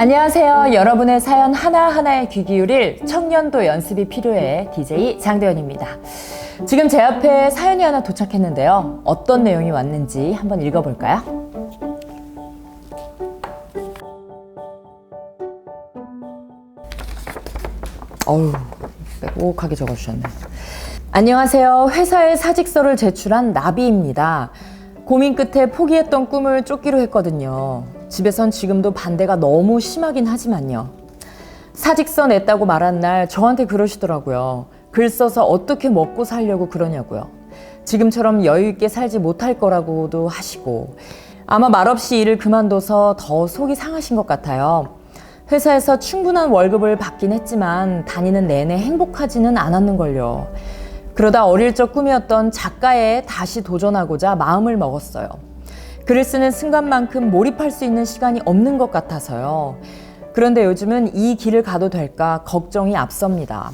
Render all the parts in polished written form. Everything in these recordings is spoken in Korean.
안녕하세요. 여러분의 사연 하나하나에 귀 기울일 청년도 연습이 필요해 DJ 장도연입니다. 지금 제 앞에 사연이 하나 도착했는데요. 어떤 내용이 왔는지 한번 읽어볼까요? 어우, 빼곡하게 적어주셨네. 안녕하세요. 회사에 사직서를 제출한 나비입니다. 고민 끝에 포기했던 꿈을 쫓기로 했거든요. 집에선 지금도 반대가 너무 심하긴 하지만요. 사직서 냈다고 말한 날 저한테 그러시더라고요. 글 써서 어떻게 먹고 살려고 그러냐고요. 지금처럼 여유 있게 살지 못할 거라고도 하시고 아마 말없이 일을 그만둬서 더 속이 상하신 것 같아요. 회사에서 충분한 월급을 받긴 했지만 다니는 내내 행복하지는 않았는걸요. 그러다 어릴 적 꿈이었던 작가에 다시 도전하고자 마음을 먹었어요. 글을 쓰는 순간만큼 몰입할 수 있는 시간이 없는 것 같아서요. 그런데 요즘은 이 길을 가도 될까 걱정이 앞섭니다.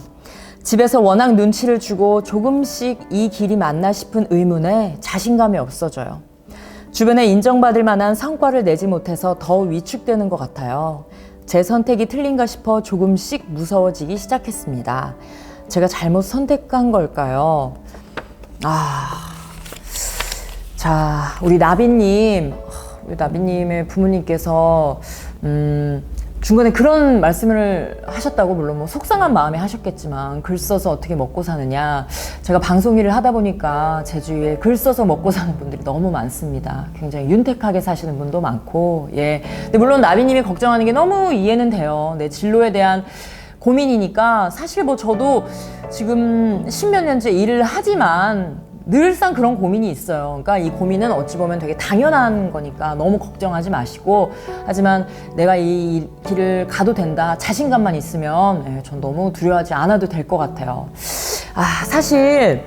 집에서 워낙 눈치를 주고 조금씩 이 길이 맞나 싶은 의문에 자신감이 없어져요. 주변에 인정받을 만한 성과를 내지 못해서 더 위축되는 것 같아요. 제 선택이 틀린가 싶어 조금씩 무서워지기 시작했습니다. 제가 잘못 선택한 걸까요? 자, 우리 나비님의 부모님께서 중간에 그런 말씀을 하셨다고, 물론 뭐 속상한 마음에 하셨겠지만 글 써서 어떻게 먹고 사느냐. 제가 방송 일을 하다 보니까 제 주위에 글 써서 먹고 사는 분들이 너무 많습니다. 굉장히 윤택하게 사시는 분도 많고, 예. 근데 물론 나비님이 걱정하는 게 너무 이해는 돼요. 내 진로에 대한 고민이니까. 사실 뭐 저도 지금 십몇 년째 일을 하지만 늘상 그런 고민이 있어요. 그러니까 이 고민은 어찌 보면 되게 당연한 거니까 너무 걱정하지 마시고, 하지만 내가 이 길을 가도 된다 자신감만 있으면 전 너무 두려워하지 않아도 될 것 같아요. 사실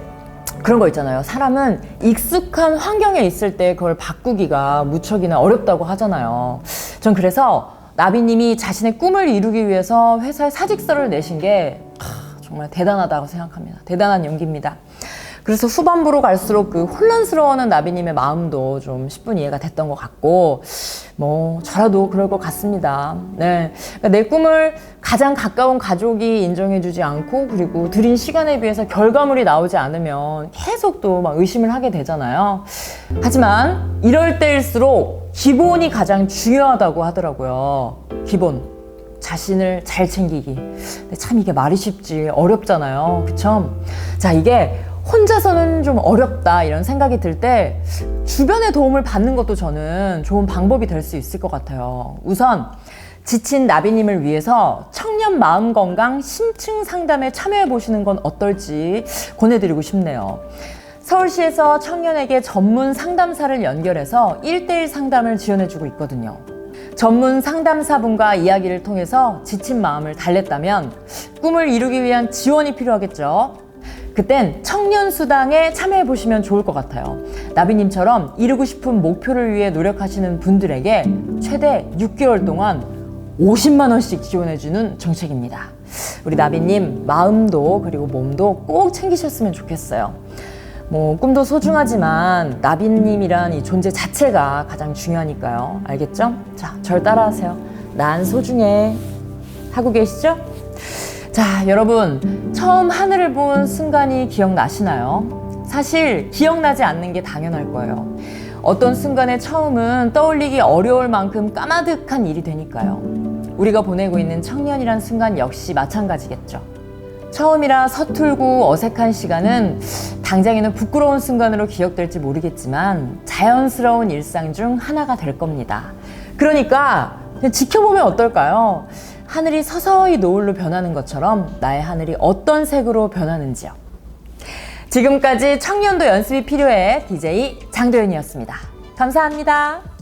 그런 거 있잖아요. 사람은 익숙한 환경에 있을 때 그걸 바꾸기가 무척이나 어렵다고 하잖아요. 전 그래서 나비님이 자신의 꿈을 이루기 위해서 회사에 사직서를 내신 게 정말 대단하다고 생각합니다. 대단한 용기입니다. 그래서 후반부로 갈수록 그 혼란스러워하는 나비님의 마음도 좀 10분 이해가 됐던 것 같고, 뭐 저라도 그럴 것 같습니다. 네, 그러니까 내 꿈을 가장 가까운 가족이 인정해주지 않고, 그리고 들인 시간에 비해서 결과물이 나오지 않으면 계속 또 막 의심을 하게 되잖아요. 하지만 이럴 때일수록 기본이 가장 중요하다고 하더라고요. 기본. 자신을 잘 챙기기. 근데 참 이게 말이 쉽지 어렵잖아요. 그쵸? 자, 이게 혼자서는 좀 어렵다 이런 생각이 들 때 주변의 도움을 받는 것도 저는 좋은 방법이 될 수 있을 것 같아요. 우선 지친 나비님을 위해서 청년 마음건강 심층 상담에 참여해 보시는 건 어떨지 권해드리고 싶네요. 서울시에서 청년에게 전문 상담사를 연결해서 1:1 상담을 지원해주고 있거든요. 전문 상담사분과 이야기를 통해서 지친 마음을 달랬다면 꿈을 이루기 위한 지원이 필요하겠죠. 그땐 청년수당에 참여해보시면 좋을 것 같아요. 나비님처럼 이루고 싶은 목표를 위해 노력하시는 분들에게 최대 6개월 동안 50만 원씩 지원해주는 정책입니다. 우리 나비님 마음도 그리고 몸도 꼭 챙기셨으면 좋겠어요. 뭐 꿈도 소중하지만 나비님이란 이 존재 자체가 가장 중요하니까요. 알겠죠? 자, 절 따라하세요. 난 소중해. 하고 계시죠? 자, 여러분, 처음 하늘을 본 순간이 기억나시나요? 사실 기억나지 않는 게 당연할 거예요. 어떤 순간의 처음은 떠올리기 어려울 만큼 까마득한 일이 되니까요. 우리가 보내고 있는 청년이란 순간 역시 마찬가지겠죠. 처음이라 서툴고 어색한 시간은 당장에는 부끄러운 순간으로 기억될지 모르겠지만 자연스러운 일상 중 하나가 될 겁니다. 그러니까 그냥 지켜보면 어떨까요? 하늘이 서서히 노을로 변하는 것처럼 나의 하늘이 어떤 색으로 변하는지요. 지금까지 청년도 연습이 필요해 DJ 장도연이었습니다. 감사합니다.